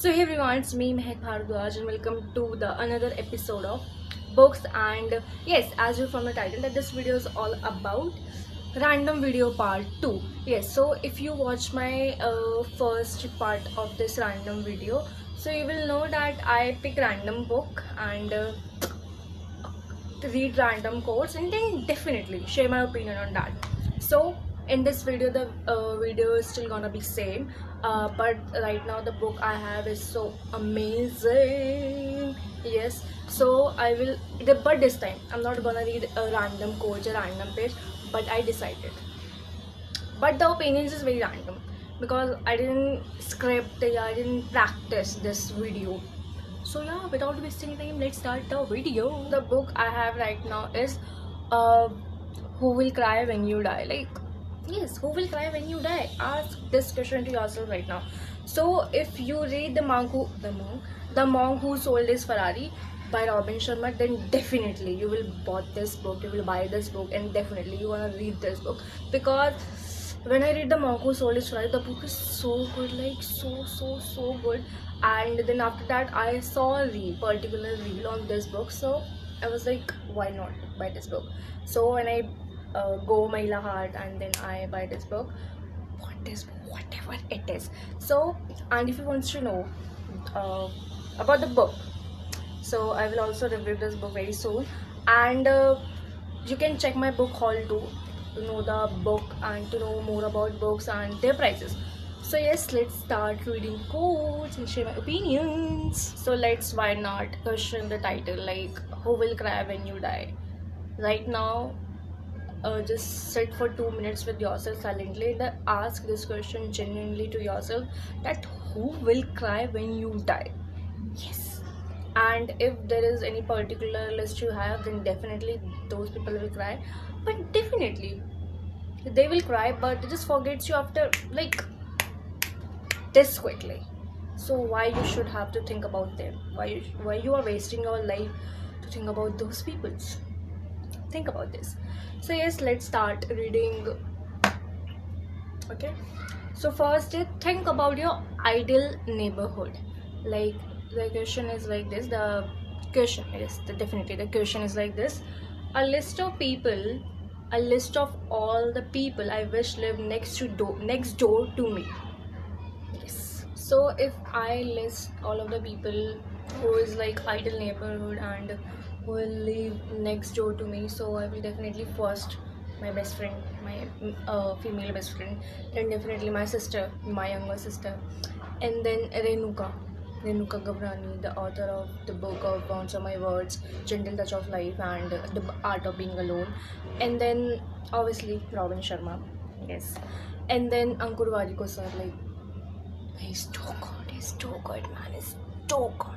So hey everyone, it's me Mehak Bhardwaj and welcome to the another episode of Books. And yes, as you from the title, that this video is all about random video part 2. Yes, so if you watch my first part of this random video, so you will know that I pick random book and read random quotes and then definitely share my opinion on that. So in this video the video is still gonna be same, but right now the book I have is so amazing. Yes, so I will, but this time I'm not gonna read a random quote or random page, but I decided, but the opinions is very random because I didn't script, I didn't practice this video. So yeah, without wasting time, let's start the video. The book I have right now is uh, Who Will Cry When You Die? Like, yes, who will cry when you die? Ask this question to yourself right now. So if you read the monk who sold his Ferrari by Robin Sharma, then definitely you will bought this book, you will buy this book, and definitely you wanna read this book. Because when I read the monk who sold his Ferrari, the book is so good, like so good. And then after that I saw a particular reel on this book, so I was like, why not buy this book? So when I go Mahila Heart and then I buy this book, whatever it is. So, and if you want to know uh, about the book, so I will also review this book very soon. And you can check my book haul too to know the book and to know more about books and their prices. So yes, let's start reading quotes and share my opinions. So let's, why not, question the title, like who will cry when you die? Right now, just sit for 2 minutes with yourself silently and ask this question genuinely to yourself, that who will cry when you die? Yes. And if there is any particular list you have, then definitely those people will cry. But definitely they will cry, but they just forgets you after like this quickly. So why you should have to think about them? Why you are wasting your life to think about those people? Think about this. So yes, let's start reading. Okay, so first think about your ideal neighborhood. Like, the question is like this, the question is definitely the question is like this: a list of people, a list of all the people I wish live next door to me. Yes, so if I list all of the people who is like ideal neighborhood and who will live next door to me, so I will definitely first my best friend, my female best friend, then definitely my sister, my younger sister, and then Renuka Gavrani, the author of the book of Bounce on My Words, Gentle Touch of Life, and The Art of Being Alone, and then obviously Robin Sharma, yes, and then Ankur Warikoo sir, like he's too good, man, he's too good.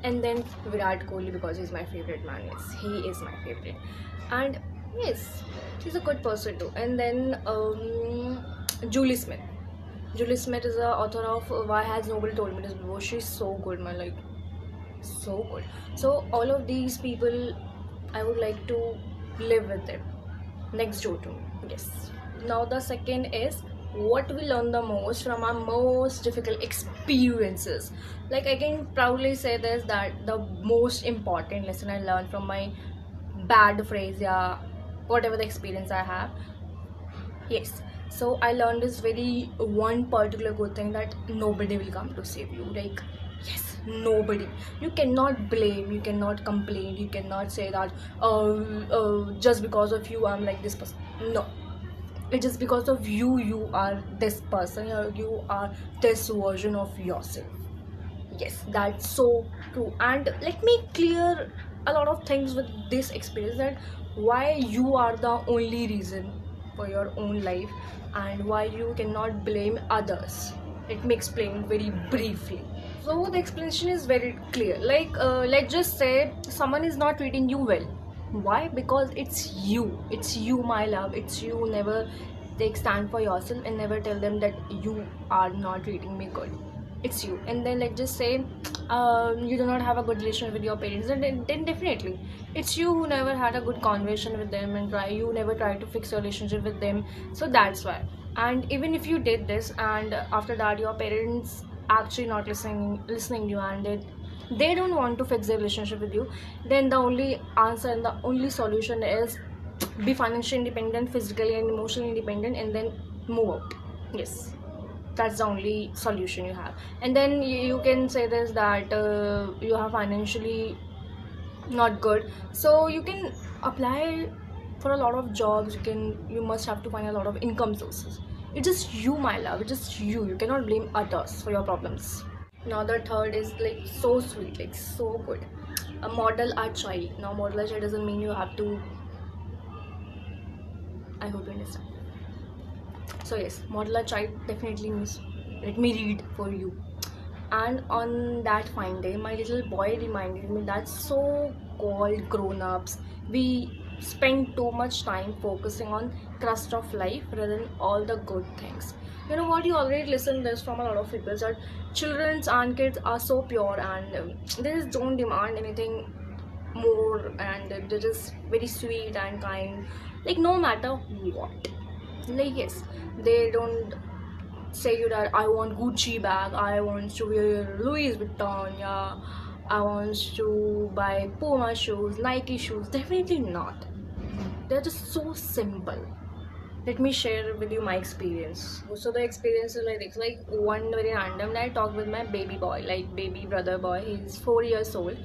And then Virat Kohli, because he's my favorite man, yes, he is my favorite. And yes, he's a good person too. And then Julie Smith. Julie Smith is the author of Why Has Nobody Told Me This Before. She's so good, man, like so good. So all of these people, I would like to live with them next door to me. Yes. Now the second is, what we learn the most from our most difficult experiences. Like, I can proudly say this, that the most important lesson I learned from my bad phrase, yeah, whatever the experience I have. Yes. So I learned this very one particular good thing, that nobody will come to save you. Like, yes, nobody. You cannot blame, you cannot complain, you cannot say that just because of you I'm like this person. No, it's just because of you are this person, or you are this version of yourself. Yes, that's so true. And let me clear a lot of things with this experience, that why you are the only reason for your own life and why you cannot blame others. Let me explain very briefly. So the explanation is very clear. Like, let's just say someone is not treating you well. Why? Because it's you, my love, it's you. Never take stand for yourself and never tell them that you are not treating me good. It's you. And then let's just say you do not have a good relation with your parents, and then definitely it's you who never had a good conversation with them, and you never try to fix your relationship with them. So that's why. And even if you did this and after that your parents actually not listening to you, and they don't want to fix their relationship with you, then the only answer and the only solution is be financially independent, physically and emotionally independent, and then move out. Yes, that's the only solution you have. And then you can say this, that you are financially not good, so you can apply for a lot of jobs. You must have to find a lot of income sources. It's just you, my love, it's just you cannot blame others for your problems. Now the third is like so sweet, like so good. A model a child. Now model a child doesn't mean you have to, I hope you understand. So yes, model a child definitely means, let me read for you. And on that fine day, my little boy reminded me that so called grown-ups, we spend too much time focusing on crust of life rather than all the good things. You know what, you already listened this from a lot of people, that children and kids are so pure, and they just don't demand anything more, and they're just very sweet and kind, like no matter what. Like yes, they don't say you that I want Gucci bag, I want to wear Louis Vuitton, yeah, I want to buy Puma shoes, Nike shoes. Definitely not. They're just so simple. Let me share with you my experience. So the experience is like this. Like one very random day, I talked with my baby boy, like baby brother boy. He's 4 years old,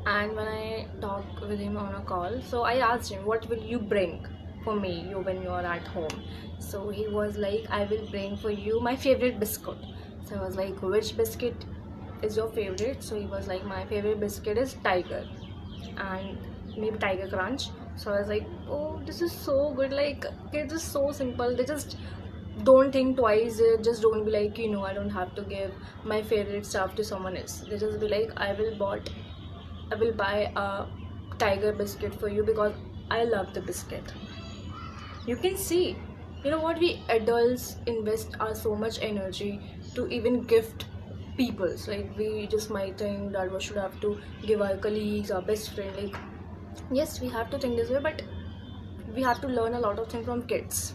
and when I talked with him on a call, so I asked him, "What will you bring for me, you when you are at home?" So he was like, "I will bring for you my favorite biscuit." So I was like, "Which biscuit is your favorite?" So he was like, "My favorite biscuit is Tiger, and maybe Tiger Crunch." So I was like, "Oh, this is so good!" Like it's just so simple. They just don't think twice. They just don't be like, I don't have to give my favorite stuff to someone else. They just be like, I will buy a Tiger biscuit for you because I love the biscuit." You can see, what, we adults invest our so much energy to even gift people. So, like we just might think that we should have to give our colleagues, our best friend. Like yes, we have to think this way, but we have to learn a lot of things from kids.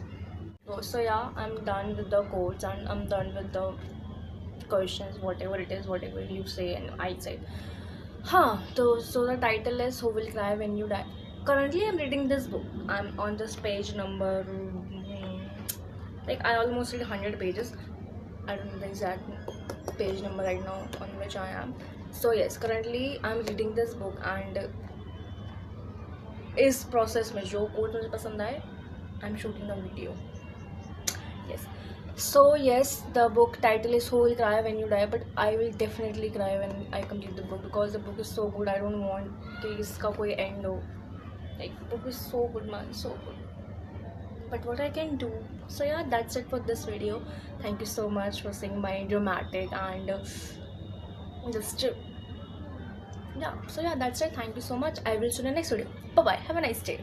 So yeah, I'm done with the quotes, and I'm done with the questions, whatever it is, whatever you say and I say. So the title is Who Will Cry When You Die. Currently, I'm reading this book. I'm on this page number, like I almost read 100 pages. I don't know the exact page number right now on which I am. So yes, currently I'm reading this book, and इस process में जो quote मुझे पसंद आए, I'm shooting the video. Yes. So yes, the book title is Who Will Cry When You Die, but I will definitely cry when I complete the book because the book is so good. I don't want कि इसका कोई end हो. Like the book is so good, man, so good. But what I can do. So yeah, that's it for this video. Thank you so much for seeing my dramatic and just yeah. So yeah, that's it. Thank you so much. I will see you in the next video. Bye bye. Have a nice day.